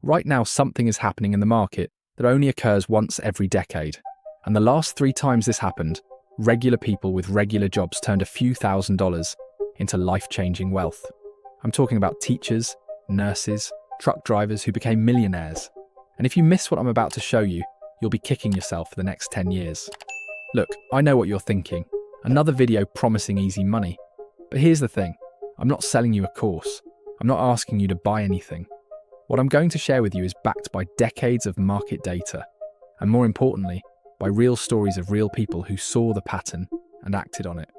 Right now, something is happening in the market that only occurs once every decade. And the last 3 times this happened, regular people with regular jobs turned a few $1,000s into life-changing wealth. I'm talking about teachers, nurses, truck drivers who became millionaires. And if you miss what I'm about to show you, you'll be kicking yourself for the next 10 years. Look, I know what you're thinking. Another video promising easy money. But here's the thing. I'm not selling you a course. I'm not asking you to buy anything. What I'm going to share with you is backed by decades of market data. And more importantly, by real stories of real people who saw the pattern and acted on it.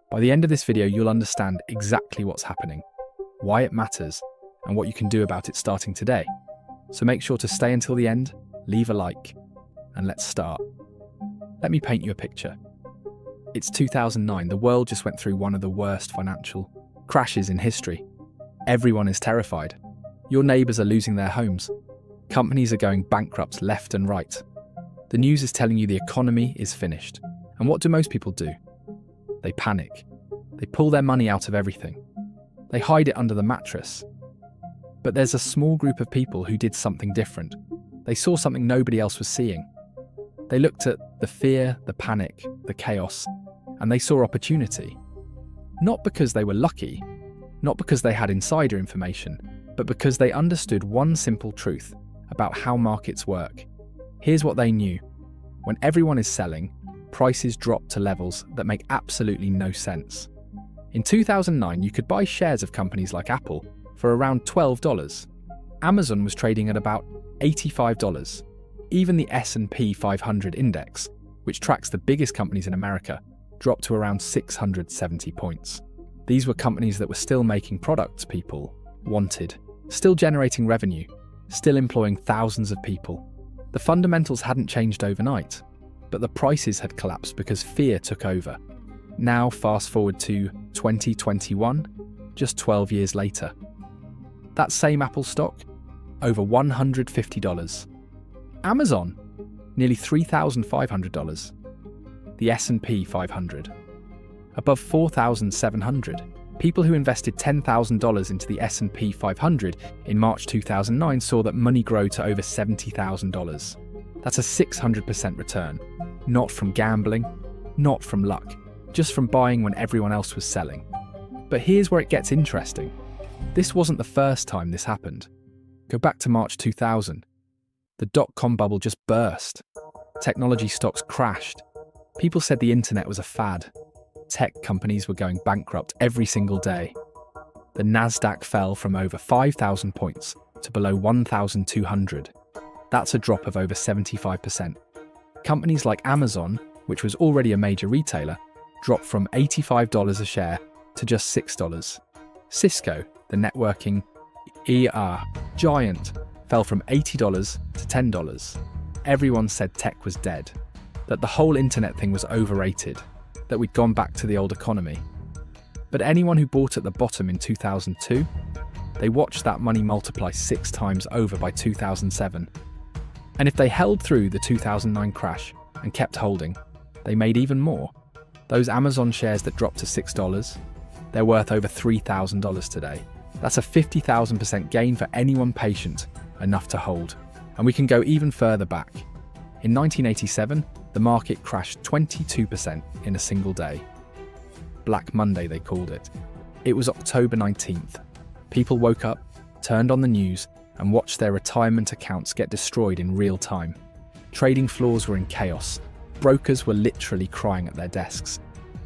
By the end of this video, you'll understand exactly what's happening, why it matters, and what you can do about it starting today. So make sure to stay until the end, leave a like, and let's start. Let me paint you a picture. It's 2009. The world just went through one of the worst financial crashes in history. Everyone is terrified. Your neighbours are losing their homes. Companies are going bankrupt left and right. The news is telling you the economy is finished. And what do most people do? They panic. They pull their money out of everything. They hide it under the mattress. But there's a small group of people who did something different. They saw something nobody else was seeing. They looked at the fear, the panic, the chaos, and they saw opportunity. Not because they were lucky, not because they had insider information, but because they understood one simple truth about how markets work. Here's what they knew. When everyone is selling, prices drop to levels that make absolutely no sense. In 2009, you could buy shares of companies like Apple for around $12. Amazon was trading at about $85. Even the S&P 500 index, which tracks the biggest companies in America, dropped to around 670 points. These were companies that were still making products people wanted, still generating revenue, still employing thousands of people. The fundamentals hadn't changed overnight, but the prices had collapsed because fear took over. Now, fast forward to 2021, just 12 years later. That same Apple stock, over $150. Amazon, nearly $3,500. The S&P 500, above $4,700. People who invested $10,000 into the S&P 500 in March 2009 saw that money grow to over $70,000. That's a 600% return. Not from gambling, not from luck, just from buying when everyone else was selling. But here's where it gets interesting. This wasn't the first time this happened. Go back to March 2000. The dot-com bubble just burst. Technology stocks crashed. People said the internet was a fad. Tech companies were going bankrupt every single day. The Nasdaq fell from over 5,000 points to below 1,200. That's a drop of over 75%. Companies like Amazon, which was already a major retailer, dropped from $85 a share to just $6. Cisco, the networking giant, fell from $80 to $10. Everyone said tech was dead, that the whole internet thing was overrated, that we'd gone back to the old economy. But anyone who bought at the bottom in 2002, they watched that money multiply 6 times over by 2007. And if they held through the 2009 crash and kept holding, they made even more. Those Amazon shares that dropped to $6, they're worth over $3,000 today. That's a 50,000% gain for anyone patient enough to hold. And we can go even further back. In 1987, the market crashed 22% in a single day. Black Monday, they called it. It was October 19th. People woke up, turned on the news, and watched their retirement accounts get destroyed in real time. Trading floors were in chaos. Brokers were literally crying at their desks.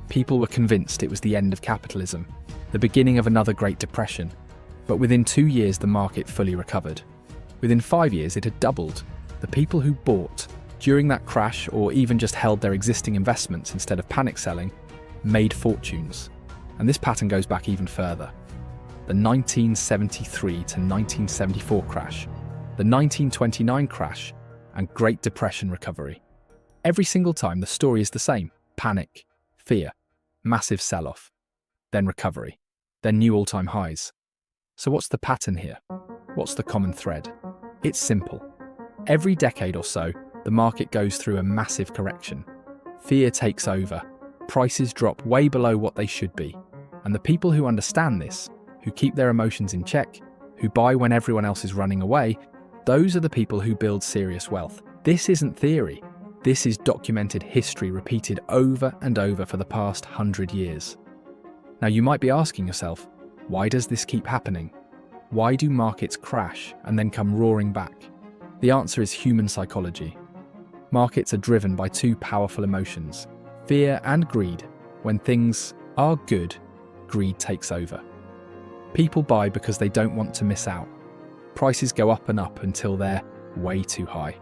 People were convinced it was the end of capitalism, the beginning of another Great Depression. But within 2 years, the market fully recovered. Within 5 years, it had doubled. The people who bought during that crash, or even just held their existing investments instead of panic selling, made fortunes. And this pattern goes back even further. The 1973 to 1974 crash, the 1929 crash, and Great Depression recovery. Every single time, the story is the same. Panic, fear, massive sell-off, then recovery, then new all-time highs. So what's the pattern here? What's the common thread? It's simple. Every decade or so, the market goes through a massive correction. Fear takes over. Prices drop way below what they should be. And the people who understand this, who keep their emotions in check, who buy when everyone else is running away, Those are the people who build serious wealth. This isn't theory. This is documented history repeated over and over for the past 100 years. Now you might be asking yourself, why does this keep happening? Why do markets crash and then come roaring back? The answer is human psychology. Markets are driven by two powerful emotions, fear and greed. When things are good, greed takes over. People buy because they don't want to miss out. Prices go up and up until they're way too high.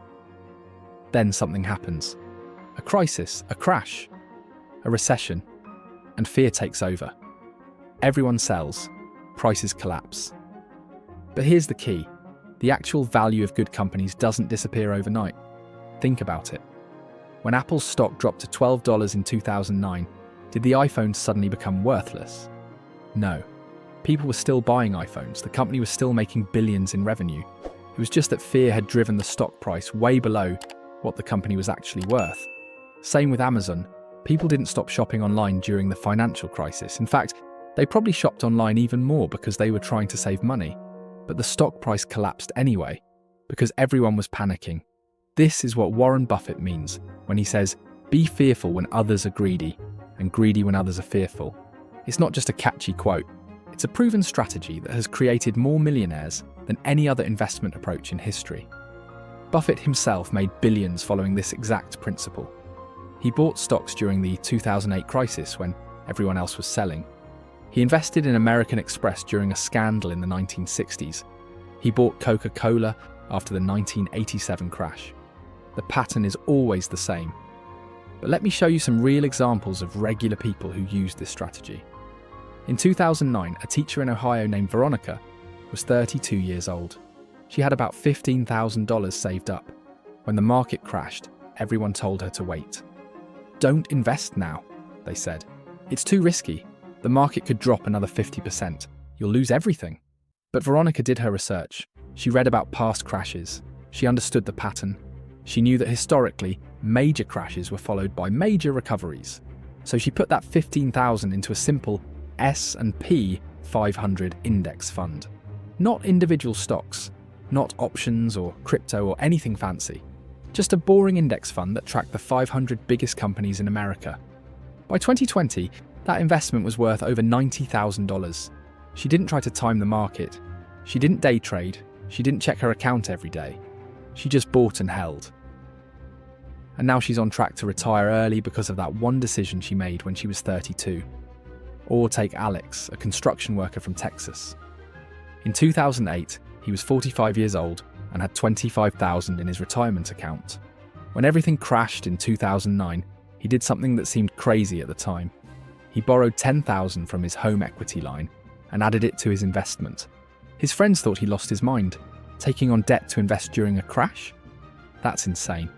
Then something happens. A crisis, a crash, a recession, and fear takes over. Everyone sells, prices collapse. But here's the key. The actual value of good companies doesn't disappear overnight. Think about it. When Apple's stock dropped to $12 in 2009, did the iPhone suddenly become worthless? No. People were still buying iPhones. The company was still making billions in revenue. It was just that fear had driven the stock price way below what the company was actually worth. Same with Amazon. People didn't stop shopping online during the financial crisis. In fact, they probably shopped online even more because they were trying to save money. But the stock price collapsed anyway, because everyone was panicking. This is what Warren Buffett means when he says, "Be fearful when others are greedy, and greedy when others are fearful." It's not just a catchy quote. It's a proven strategy that has created more millionaires than any other investment approach in history. Buffett himself made billions following this exact principle. He bought stocks during the 2008 crisis when everyone else was selling. He invested in American Express during a scandal in the 1960s. He bought Coca-Cola after the 1987 crash. The pattern is always the same. But let me show you some real examples of regular people who used this strategy. In 2009, a teacher in Ohio named Veronica was 32 years old. She had about $15,000 saved up. When the market crashed, everyone told her to wait. "Don't invest now," they said. "It's too risky. The market could drop another 50%. You'll lose everything." But Veronica did her research. She read about past crashes. She understood the pattern. She knew that historically, major crashes were followed by major recoveries. So she put that $15,000 into a simple S&P 500 index fund. Not individual stocks, not options or crypto or anything fancy. Just a boring index fund that tracked the 500 biggest companies in America. By 2020, that investment was worth over $90,000. She didn't try to time the market. She didn't day trade. She didn't check her account every day. She just bought and held. And now she's on track to retire early because of that one decision she made when she was 32. Or take Alex, a construction worker from Texas. In 2008, he was 45 years old and had $25,000 in his retirement account. When everything crashed in 2009, he did something that seemed crazy at the time. He borrowed $10,000 from his home equity line and added it to his investment. His friends thought he lost his mind, taking on debt to invest during a crash? That's insane.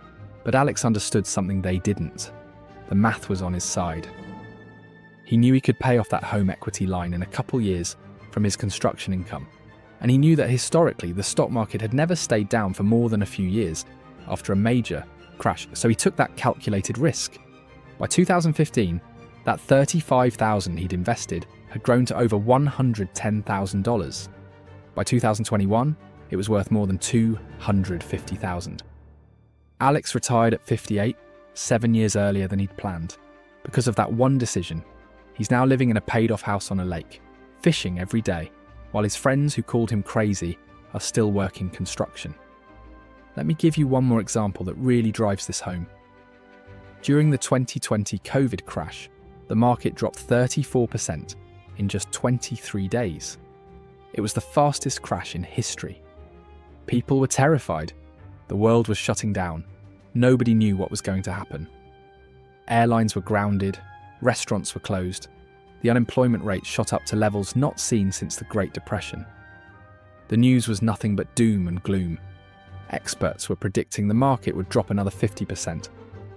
But Alex understood something they didn't. The math was on his side. He knew he could pay off that home equity line in a couple years from his construction income. And he knew that historically the stock market had never stayed down for more than a few years after a major crash, so he took that calculated risk. By 2015, that $35,000 he'd invested had grown to over $110,000. By 2021, it was worth more than $250,000. Alex retired at 58, 7 years earlier than he'd planned. Because of that one decision, he's now living in a paid-off house on a lake, fishing every day, while his friends who called him crazy are still working construction. Let me give you one more example that really drives this home. During the 2020 COVID crash, the market dropped 34% in just 23 days. It was the fastest crash in history. People were terrified. The world was shutting down. Nobody knew what was going to happen. Airlines were grounded, restaurants were closed. The unemployment rate shot up to levels not seen since the Great Depression. The news was nothing but doom and gloom. Experts were predicting the market would drop another 50%.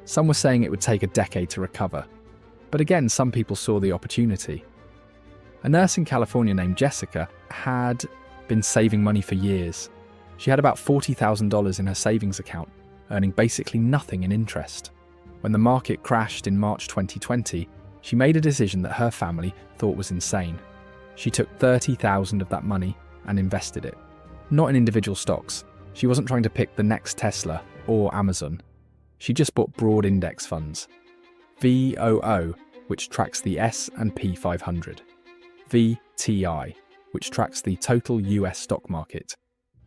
Some were saying it would take a decade to recover. But again, some people saw the opportunity. A nurse in California named Jessica had been saving money for years. She had about $40,000 in her savings account, earning basically nothing in interest. When the market crashed in March 2020, she made a decision that her family thought was insane. She took $30,000 of that money and invested it. Not in individual stocks, She wasn't trying to pick the next Tesla or Amazon. She just bought broad index funds. VOO, which tracks the S&P 500. VTI, which tracks the total US stock market.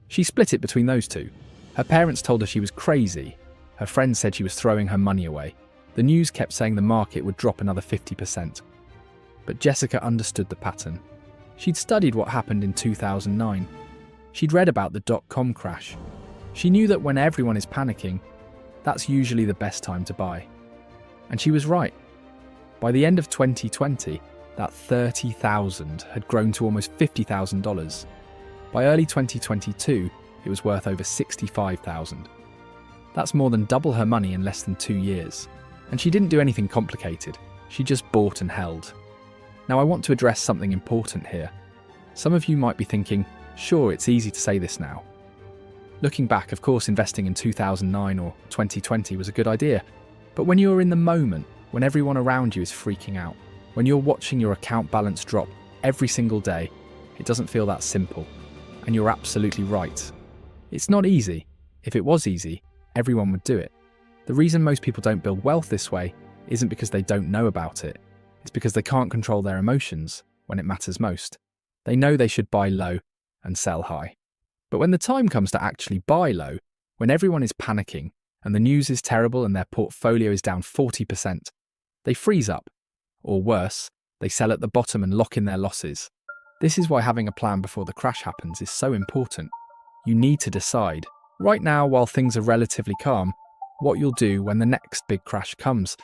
She split it between those two. Her parents told her she was crazy. Her friends said she was throwing her money away. The news kept saying the market would drop another 50%. But Jessica understood the pattern. She'd studied what happened in 2009. She'd read about the dot-com crash. She knew that when everyone is panicking, that's usually the best time to buy. And she was right. By the end of 2020, that $30,000 had grown to almost $50,000. By early 2022, it was worth over $65,000. That's more than double her money in less than 2 years. And she didn't do anything complicated. She just bought and held. Now I want to address something important here. Some of you might be thinking, sure, it's easy to say this now. Looking back, of course, investing in 2009 or 2020 was a good idea. But when you're in the moment, when everyone around you is freaking out, when you're watching your account balance drop every single day, it doesn't feel that simple. And you're absolutely right. It's not easy. If it was easy, everyone would do it. The reason most people don't build wealth this way isn't because they don't know about it. It's because they can't control their emotions when it matters most. They know they should buy low and sell high. But when the time comes to actually buy low, when everyone is panicking and the news is terrible and their portfolio is down 40%, they freeze up. Or worse, they sell at the bottom and lock in their losses. This is why having a plan before the crash happens is so important. You need to decide, right now while things are relatively calm, what you'll do when the next big crash comes.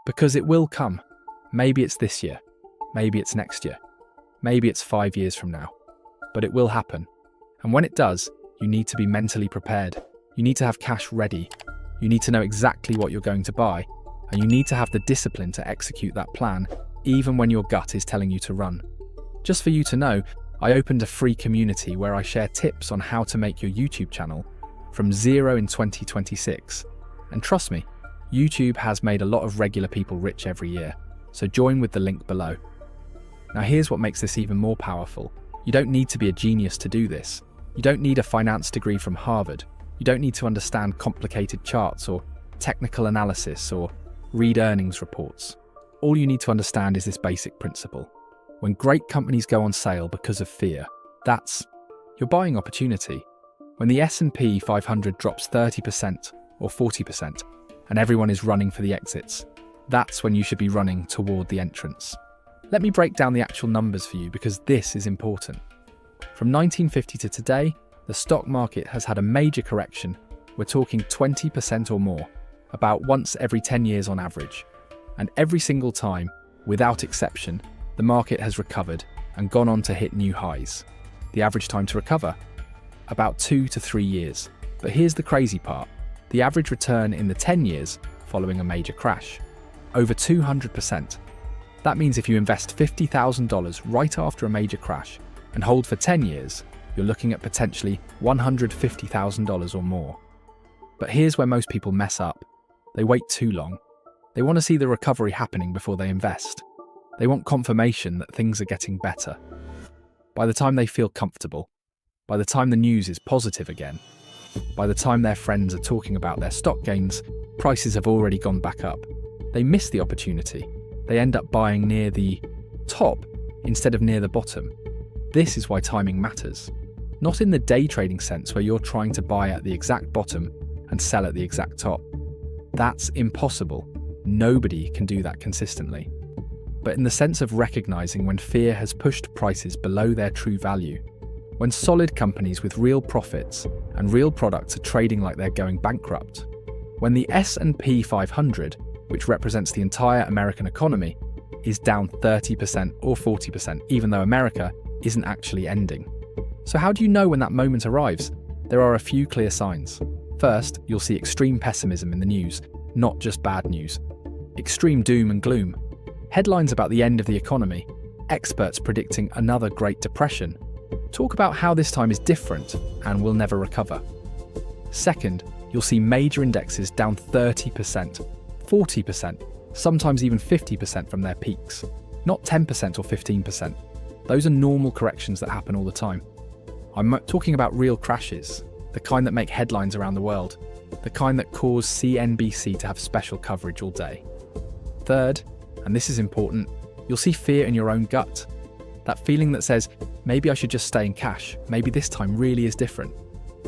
Because it will come. Maybe it's this year. Maybe it's next year. Maybe it's 5 years from now. But it will happen. And when it does, you need to be mentally prepared. You need to have cash ready. You need to know exactly what you're going to buy. And you need to have the discipline to execute that plan, even when your gut is telling you to run. Just for you to know, I opened a free community where I share tips on how to make your YouTube channel from zero in 2026. And trust me, YouTube has made a lot of regular people rich every year. So join with the link below. Now here's what makes this even more powerful. You don't need to be a genius to do this. You don't need a finance degree from Harvard. You don't need to understand complicated charts or technical analysis or read earnings reports. All you need to understand is this basic principle. When great companies go on sale because of fear, you're buying opportunity. When the S&P 500 drops 30% or 40% and everyone is running for the exits, that's when you should be running toward the entrance. Let me break down the actual numbers for you because this is important. From 1950 to today, the stock market has had a major correction. We're talking 20% or more, about once every 10 years on average. And every single time, without exception, the market has recovered and gone on to hit new highs. The average time to recover? About 2 to 3 years. But here's the crazy part. The average return in the 10 years following a major crash. Over 200%. That means if you invest $50,000 right after a major crash and hold for 10 years, you're looking at potentially $150,000 or more. But here's where most people mess up. They wait too long. They want to see the recovery happening before they invest. They want confirmation that things are getting better. By the time they feel comfortable, by the time the news is positive again, by the time their friends are talking about their stock gains, prices have already gone back up. They miss the opportunity. They end up buying near the top instead of near the bottom. This is why timing matters. Not in the day trading sense where you're trying to buy at the exact bottom and sell at the exact top. That's impossible. Nobody can do that consistently. But in the sense of recognizing when fear has pushed prices below their true value, when solid companies with real profits and real products are trading like they're going bankrupt, when the S&P 500, which represents the entire American economy, is down 30% or 40%, even though America isn't actually ending. So how do you know when that moment arrives? There are a few clear signs. First, you'll see extreme pessimism in the news, not just bad news. Extreme doom and gloom. Headlines about the end of the economy. Experts predicting another Great Depression. Talk about how this time is different and will never recover. Second, you'll see major indexes down 30%, 40%, sometimes even 50% from their peaks. Not 10% or 15%. Those are normal corrections that happen all the time. I'm talking about real crashes. the kind that make headlines around the world, the kind that cause CNBC to have special coverage all day. Third, and this is important, you'll see fear in your own gut. That feeling that says, maybe I should just stay in cash, maybe this time really is different,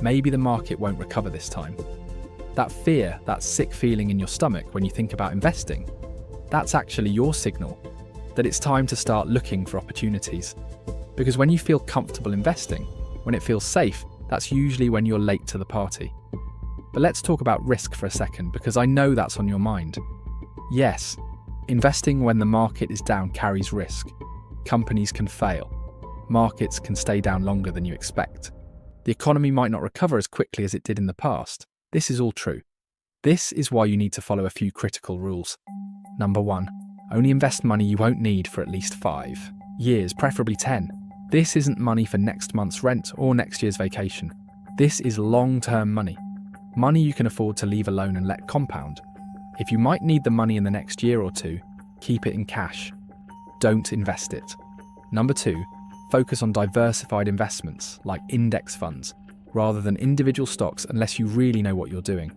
maybe the market won't recover this time. That fear, that sick feeling in your stomach when you think about investing, that's actually your signal that it's time to start looking for opportunities. Because when you feel comfortable investing, when it feels safe, that's usually when you're late to the party. But let's talk about risk for a second, because I know that's on your mind. Yes, investing when the market is down carries risk. Companies can fail. Markets can stay down longer than you expect. The economy might not recover as quickly as it did in the past. This is all true. This is why you need to follow a few critical rules. Number 1, only invest money you won't need for at least 5 years, preferably 10. This isn't money for next month's rent or next year's vacation. This is long-term money. Money you can afford to leave alone and let compound. If you might need the money in the next year or two, keep it in cash. Don't invest it. Number 2, focus on diversified investments like index funds rather than individual stocks unless you really know what you're doing.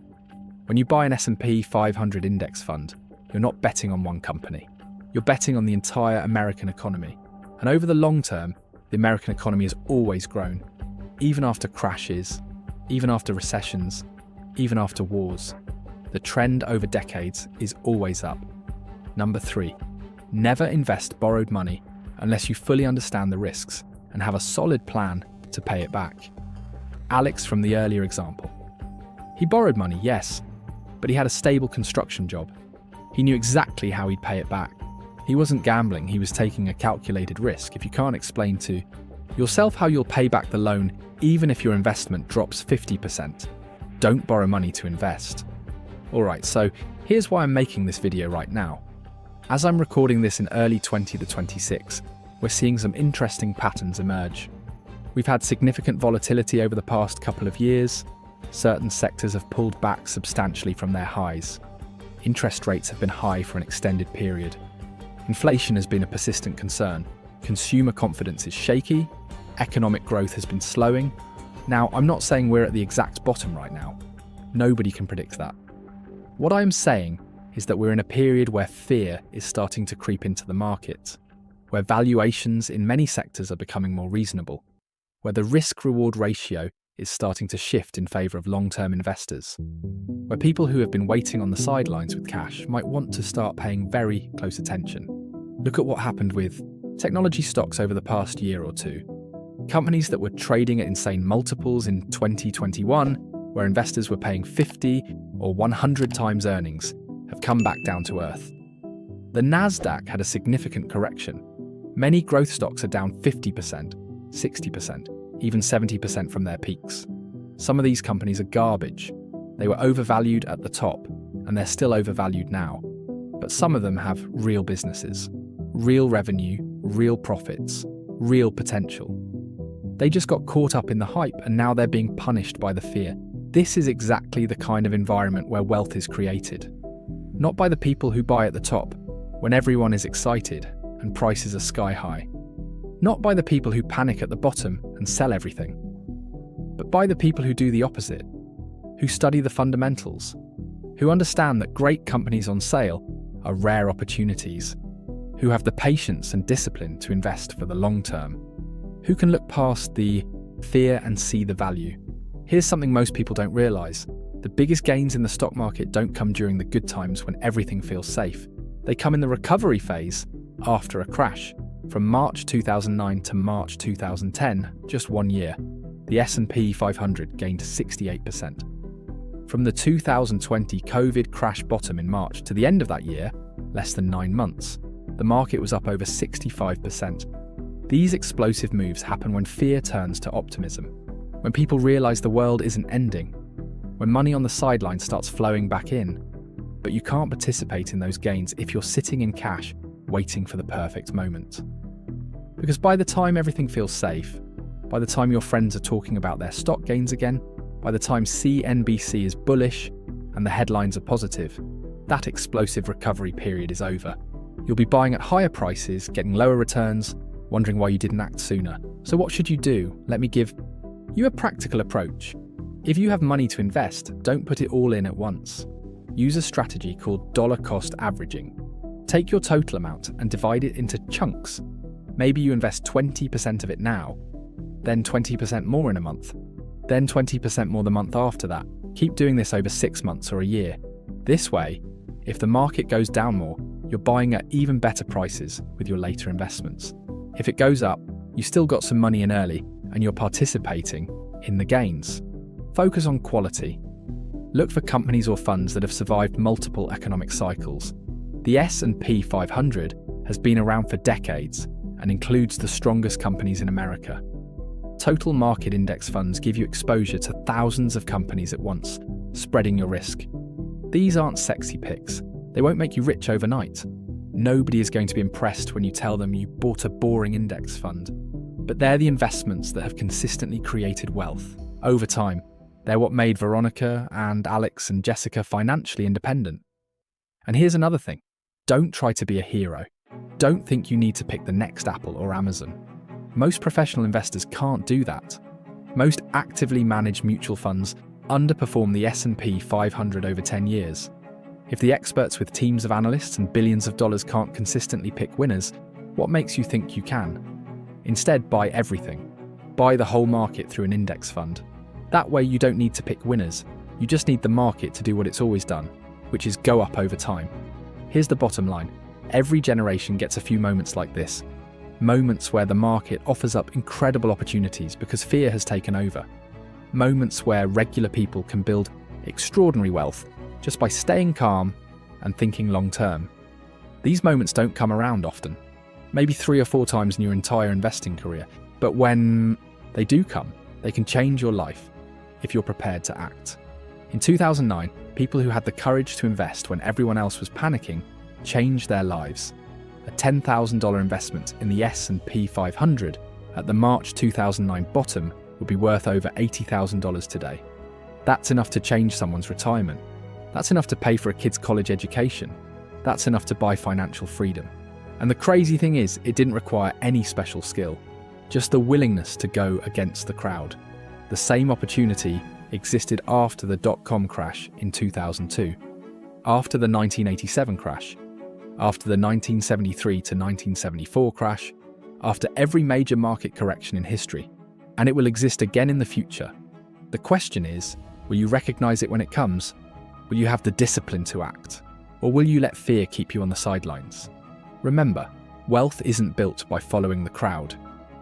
When you buy an S&P 500 index fund, you're not betting on one company. You're betting on the entire American economy. And over the long term, the American economy has always grown. Even after crashes, even after recessions, even after wars. The trend over decades is always up. Number 3, never invest borrowed money unless you fully understand the risks and have a solid plan to pay it back. Alex from the earlier example. He borrowed money, yes, but he had a stable construction job. He knew exactly how he'd pay it back. He wasn't gambling, he was taking a calculated risk. If you can't explain to yourself how you'll pay back the loan, even if your investment drops 50%, don't borrow money to invest. Alright, so here's why I'm making this video right now. As I'm recording this in early 2026, we're seeing some interesting patterns emerge. We've had significant volatility over the past couple of years. Certain sectors have pulled back substantially from their highs. Interest rates have been high for an extended period. Inflation has been a persistent concern. Consumer confidence is shaky. Economic growth has been slowing. Now, I'm not saying we're at the exact bottom right now. Nobody can predict that. What I am saying is that we're in a period where fear is starting to creep into the market, where valuations in many sectors are becoming more reasonable, where the risk-reward ratio is starting to shift in favour of long-term investors, where people who have been waiting on the sidelines with cash might want to start paying very close attention. Look at what happened with technology stocks over the past year or two. Companies that were trading at insane multiples in 2021, where investors were paying 50 or 100 times earnings, have come back down to earth. The Nasdaq had a significant correction. Many growth stocks are down 50%, 60%, even 70% from their peaks. Some of these companies are garbage. They were overvalued at the top, and they're still overvalued now. But some of them have real businesses, real revenue, real profits, real potential. They just got caught up in the hype, and now they're being punished by the fear. This is exactly the kind of environment where wealth is created. Not by the people who buy at the top, when everyone is excited and prices are sky high. Not by the people who panic at the bottom and sell everything. But by the people who do the opposite, who study the fundamentals, who understand that great companies on sale are rare opportunities, who have the patience and discipline to invest for the long term, who can look past the fear and see the value. Here's something most people don't realise. The biggest gains in the stock market don't come during the good times when everything feels safe. They come in the recovery phase after a crash. From March 2009 to March 2010, just 1 year, the S&P 500 gained 68%. From the 2020 COVID crash bottom in March to the end of that year, less than 9 months, the market was up over 65%. These explosive moves happen when fear turns to optimism, when people realise the world isn't ending, when money on the sidelines starts flowing back in. But you can't participate in those gains if you're sitting in cash, waiting for the perfect moment. Because by the time everything feels safe, by the time your friends are talking about their stock gains again, by the time CNBC is bullish and the headlines are positive, that explosive recovery period is over. You'll be buying at higher prices, getting lower returns, wondering why you didn't act sooner. So what should you do? Let me give you a practical approach. If you have money to invest, don't put it all in at once. Use a strategy called dollar cost averaging. Take your total amount and divide it into chunks. Maybe you invest 20% of it now, then 20% more in a month, then 20% more the month after that. Keep doing this over 6 months or a year. This way, if the market goes down more, you're buying at even better prices with your later investments. If it goes up, you still got some money in early and you're participating in the gains. Focus on quality. Look for companies or funds that have survived multiple economic cycles. The S&P 500 has been around for decades and includes the strongest companies in America. Total market index funds give you exposure to thousands of companies at once, spreading your risk. These aren't sexy picks. They won't make you rich overnight. Nobody is going to be impressed when you tell them you bought a boring index fund. But they're the investments that have consistently created wealth over time. They're what made Veronica and Alex and Jessica financially independent. And here's another thing. Don't try to be a hero. Don't think you need to pick the next Apple or Amazon. Most professional investors can't do that. Most actively managed mutual funds underperform the S&P 500 over 10 years. If the experts with teams of analysts and billions of dollars can't consistently pick winners, what makes you think you can? Instead, buy everything. Buy the whole market through an index fund. That way you don't need to pick winners. You just need the market to do what it's always done, which is go up over time. Here's the bottom line. Every generation gets a few moments like this. Moments where the market offers up incredible opportunities because fear has taken over. Moments where regular people can build extraordinary wealth just by staying calm and thinking long term. These moments don't come around often, maybe 3 or 4 times in your entire investing career, but when they do come, they can change your life if you're prepared to act. In 2009, people who had the courage to invest when everyone else was panicking changed their lives. A $10,000 investment in the S&P 500 at the March 2009 bottom would be worth over $80,000 today. That's enough to change someone's retirement. That's enough to pay for a kid's college education. That's enough to buy financial freedom. And the crazy thing is, it didn't require any special skill, just the willingness to go against the crowd. The same opportunity existed after the dot-com crash in 2002, after the 1987 crash, after the 1973 to 1974 crash, after every major market correction in history, and it will exist again in the future. The question is, will you recognize it when it comes? Will you have the discipline to act? Or will you let fear keep you on the sidelines? Remember, wealth isn't built by following the crowd.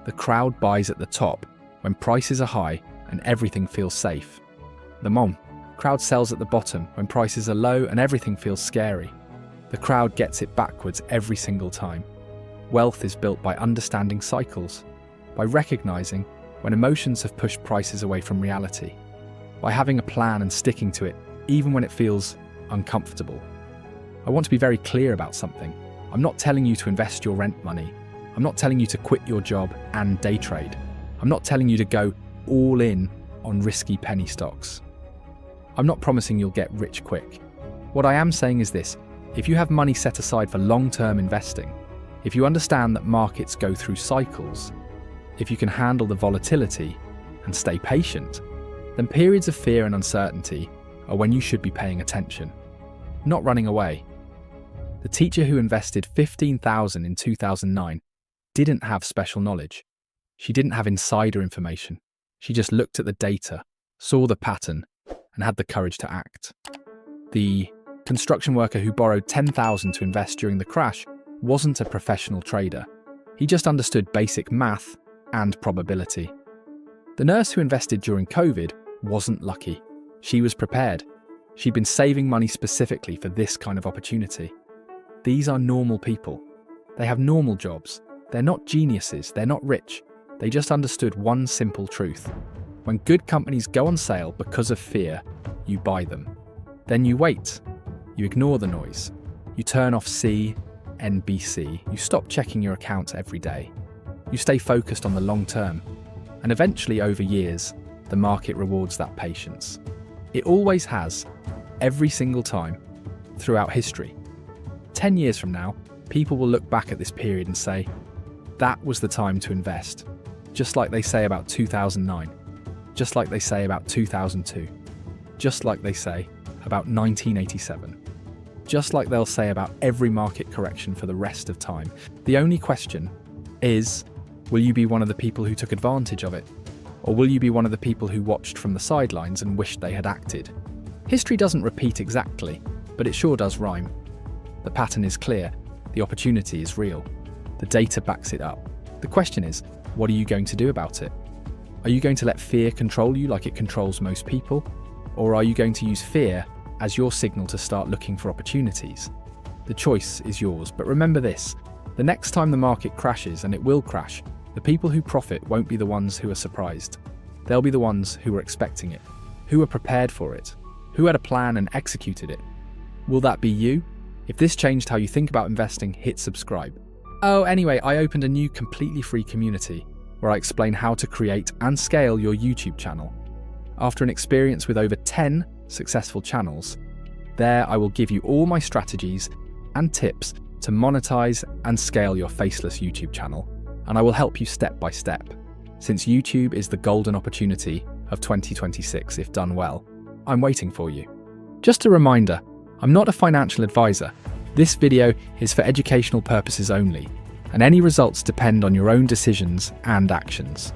The crowd buys at the top when prices are high and everything feels safe. The crowd sells at the bottom when prices are low and everything feels scary. The crowd gets it backwards every single time. Wealth is built by understanding cycles, by recognizing when emotions have pushed prices away from reality, by having a plan and sticking to it even when it feels uncomfortable. I want to be very clear about something. I'm not telling you to invest your rent money. I'm not telling you to quit your job and day trade. I'm not telling you to go all in on risky penny stocks. I'm not promising you'll get rich quick. What I am saying is this: if you have money set aside for long-term investing, if you understand that markets go through cycles, if you can handle the volatility and stay patient, then periods of fear and uncertainty are when you should be paying attention, not running away. The teacher who invested $15,000 in 2009 didn't have special knowledge. She didn't have insider information. She just looked at the data, saw the pattern, and had the courage to act. The construction worker who borrowed $10,000 to invest during the crash wasn't a professional trader. He just understood basic math and probability. The nurse who invested during COVID wasn't lucky. She was prepared. She'd been saving money specifically for this kind of opportunity. These are normal people. They have normal jobs. They're not geniuses. They're not rich. They just understood one simple truth. When good companies go on sale because of fear, you buy them. Then you wait. You ignore the noise. You turn off CNBC. You stop checking your account every day. You stay focused on the long term. And eventually, over years, the market rewards that patience. It always has, every single time, throughout history. 10 years from now, people will look back at this period and say, that was the time to invest, just like they say about 2009. just like they say about 2002, just like they say about 1987, just like they'll say about every market correction for the rest of time. The only question is, will you be one of the people who took advantage of it? Or will you be one of the people who watched from the sidelines and wished they had acted? History doesn't repeat exactly, but it sure does rhyme. The pattern is clear, the opportunity is real, the data backs it up. The question is, what are you going to do about it? Are you going to let fear control you like it controls most people? Or are you going to use fear as your signal to start looking for opportunities? The choice is yours, but remember this, the next time the market crashes, and it will crash, the people who profit won't be the ones who are surprised. They'll be the ones who were expecting it, who were prepared for it, who had a plan and executed it. Will that be you? If this changed how you think about investing, hit subscribe. Oh, anyway, I opened a new completely free community where I explain how to create and scale your YouTube channel. After an experience with over 10 successful channels, there I will give you all my strategies and tips to monetize and scale your faceless YouTube channel, and I will help you step by step. Since YouTube is the golden opportunity of 2026 if done well, I'm waiting for you. Just a reminder, I'm not a financial advisor. This video is for educational purposes only, and any results depend on your own decisions and actions.